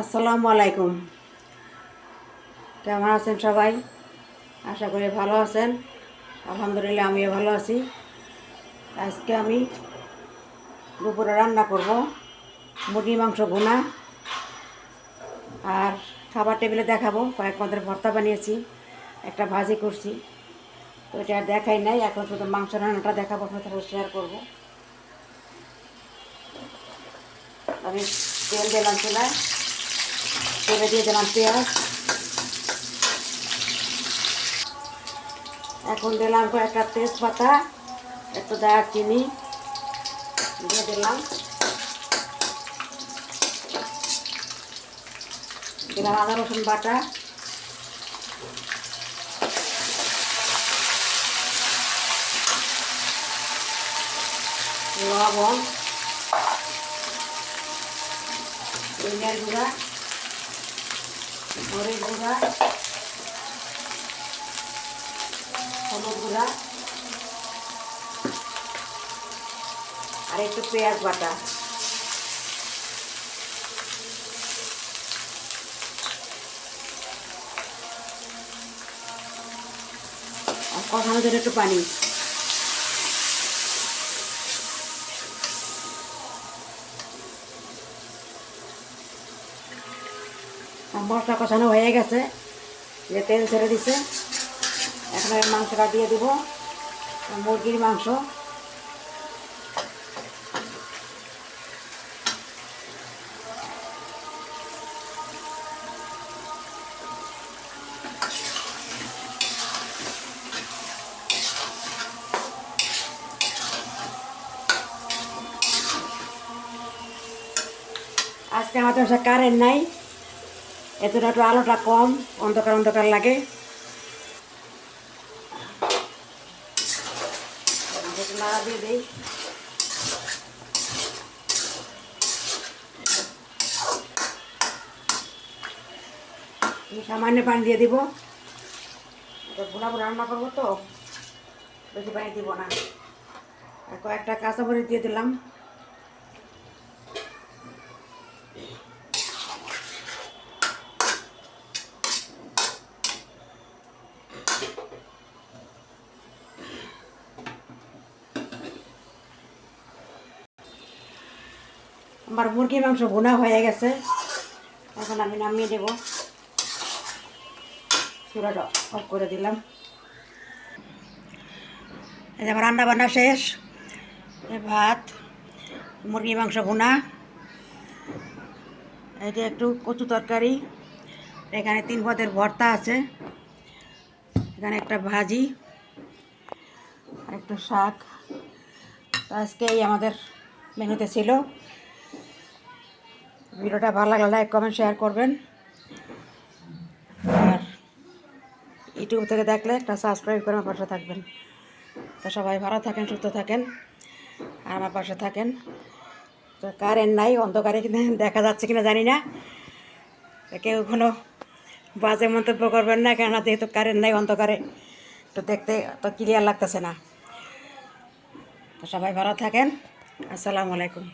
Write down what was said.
আসসালামু আলাইকুম। কেমন আছেন সবাই? আশা করি ভালো আছেন। আলহামদুলিল্লাহ আমিও ভালো আছি। আজকে আমি দুপুরে রান্না করব মুরগি মাংস ভুনা, আর খাবার টেবিলে দেখাবো কয়েক পদের ভর্তা বানিয়েছি, একটা ভাজি করছি। তো এটা আর দেখাই নাই, এখন শুধু মাংস রান্নাটা দেখাবো, আপনার সাথে শেয়ার করবো। আমি তেল দিলাম চুলায়, তেলে দিয়ে দিলাম পেঁয়াজ, এখন দিলাম কয়েকটা তেজপাতা, একটু দারচিনি দিয়ে দিলাম, দিলাম আদা রসুন বাটা, লবণ, ধনিয়ার গুঁড়া, মরিচ গুঁড়া, হলুদ গুঁড়া আর একটু পেঁয়াজ বাটা। আর কষানোর জন্য একটু পানি। আর মশলা কষানো হয়ে গেছে, যে তেল ছেড়ে দিছে, এখন আমি মাংসটা দিয়ে দিব, মুরগির মাংস। আজকে আমাদের বাসায় কারেন্ট নাই, এতটা একটু আলোটা কম, অন্ধকার অন্ধকার লাগে। নাড়া দিয়ে দিই। সামান্য পানি দিয়ে দিব, ভুনা ভুনা রান্না করবো তো বেশি পানি দিব না। আর কয়েকটা কাঁচামরিচ দিয়ে দিলাম। আমার মুরগি মাংস ভুনা হয়ে গেছে, এখন আমি নামিয়ে দেব। চুলাটা অফ করে দিলাম। এই যে আমার রান্না বান্না শেষ। ভাত, মুরগি মাংস ভুনা, এটা একটু কচু তরকারি, এখানে 3 পদের ভর্তা আছে, এখানে একটা ভাজি আর একটু শাক। তো আজকে এই আমাদের মেনুতে ছিল। ভিডিওটা ভালো লাগলে লাইক কমেন্ট শেয়ার করবেন, আর ইউটিউব থেকে দেখলে একটা সাবস্ক্রাইব করে আমার পাশে থাকবেন। তো সবাই ভালো থাকেন, সুস্থ থাকেন, আর আমার পাশে থাকেন। তো কারেন্ট নাই, অন্ধকারে দেখা যাচ্ছে কিনা জানি না, কেউ কোনো বাজে মন্তব্য করবেন না, কেননা যেহেতু কারেন্ট নাই, অন্ধকারে তো দেখতে তো ক্লিয়ার লাগতেছে না। তো সবাই ভালো থাকেন। আসসালামু আলাইকুম।